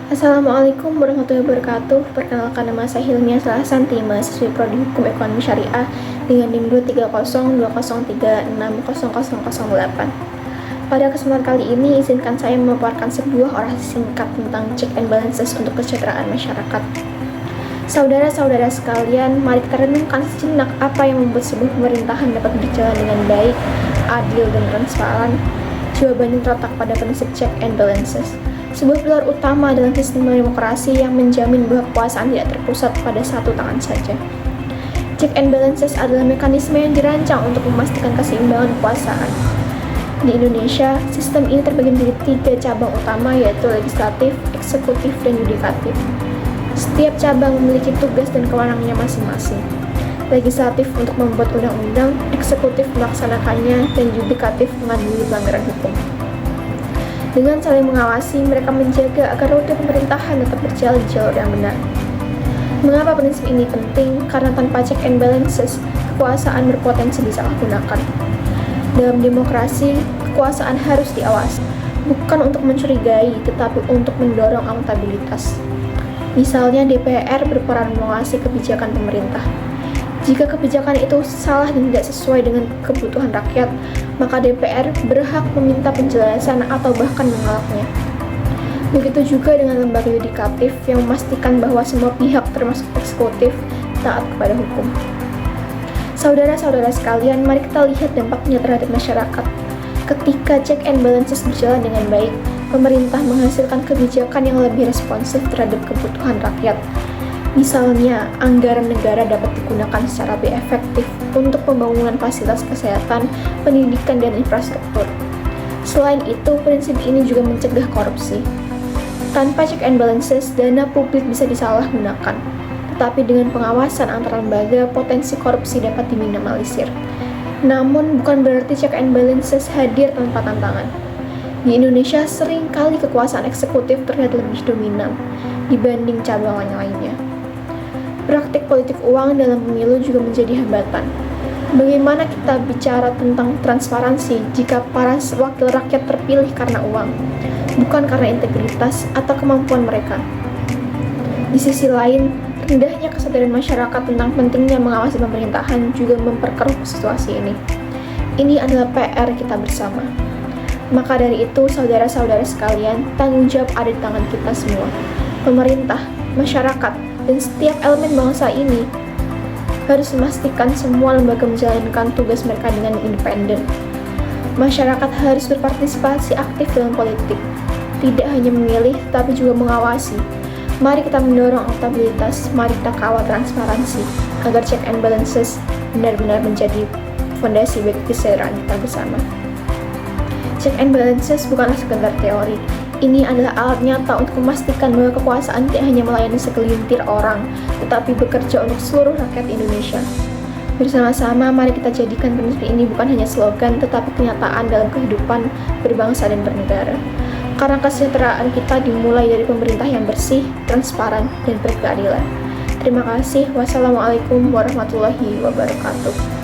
Assalamualaikum warahmatullahi wabarakatuh. Perkenalkan, nama saya Hilmia Salasanti, mahasiswi Prodi Hukum Ekonomi Syariah dengan NIM 2302003600008. Pada kesempatan kali ini, izinkan saya memaparkan sebuah orasi singkat tentang check and balances untuk kesejahteraan masyarakat. Saudara-saudara sekalian, mari kita renungkan sejenak apa yang membuat sebuah pemerintahan dapat berjalan dengan baik, adil, dan transparan. Jawabannya terletak pada prinsip check and balances, sebuah pilar utama dalam sistem demokrasi yang menjamin bahwa kekuasaan tidak terpusat pada satu tangan saja. Check and balances adalah mekanisme yang dirancang untuk memastikan keseimbangan kekuasaan. Di Indonesia, sistem ini terbagi menjadi 3 cabang utama, yaitu legislatif, eksekutif, dan yudikatif. Setiap cabang memiliki tugas dan kewenangannya masing-masing. Legislatif untuk membuat undang-undang, eksekutif melaksanakannya, dan yudikatif mengadili pelanggaran hukum. Dengan saling mengawasi, mereka menjaga agar roda pemerintahan tetap berjalan di jalur yang benar. Mengapa prinsip ini penting? Karena tanpa check and balances, kekuasaan berpotensi disalahgunakan. Dalam demokrasi, kekuasaan harus diawasi, bukan untuk mencurigai, tetapi untuk mendorong akuntabilitas. Misalnya, DPR berperan mengawasi kebijakan pemerintah. Jika kebijakan itu salah dan tidak sesuai dengan kebutuhan rakyat, maka DPR berhak meminta penjelasan atau bahkan menolaknya. Begitu juga dengan lembaga yudikatif yang memastikan bahwa semua pihak termasuk eksekutif taat kepada hukum. Saudara-saudara sekalian, mari kita lihat dampaknya terhadap masyarakat. Ketika check and balances berjalan dengan baik, pemerintah menghasilkan kebijakan yang lebih responsif terhadap kebutuhan rakyat. Misalnya, anggaran negara dapat digunakan secara lebih efektif untuk pembangunan fasilitas kesehatan, pendidikan, dan infrastruktur. Selain itu, prinsip ini juga mencegah korupsi. Tanpa check and balances, dana publik bisa disalahgunakan. Tetapi dengan pengawasan antar lembaga, potensi korupsi dapat diminimalisir. Namun, bukan berarti check and balances hadir tanpa tantangan. Di Indonesia, seringkali kekuasaan eksekutif terlihat lebih dominan dibanding cabang lainnya. Praktik politik uang dalam pemilu juga menjadi hambatan. Bagaimana kita bicara tentang transparansi jika para wakil rakyat terpilih karena uang, bukan karena integritas atau kemampuan mereka? Di sisi lain, rendahnya kesadaran masyarakat tentang pentingnya mengawasi pemerintahan juga memperkeruh situasi ini. Ini adalah PR kita bersama. Maka dari itu, saudara-saudara sekalian, tanggung jawab ada di tangan kita semua. Pemerintah, masyarakat, dan setiap elemen bangsa ini harus memastikan semua lembaga menjalankan tugas mereka dengan independen. Masyarakat harus berpartisipasi aktif dalam politik, tidak hanya memilih, tapi juga mengawasi. Mari kita mendorong akuntabilitas, mari kita kawal transparansi, agar check and balances benar-benar menjadi fondasi bagi kesejahteraan kita bersama. Check and balances bukanlah sekedar teori. Ini adalah alat nyata untuk memastikan bahwa kekuasaan tidak hanya melayani segelintir orang, tetapi bekerja untuk seluruh rakyat Indonesia. Bersama-sama, mari kita jadikan prinsip ini bukan hanya slogan, tetapi kenyataan dalam kehidupan berbangsa dan bernegara. Karena kesejahteraan kita dimulai dari pemerintah yang bersih, transparan, dan berkeadilan. Terima kasih. Wassalamualaikum warahmatullahi wabarakatuh.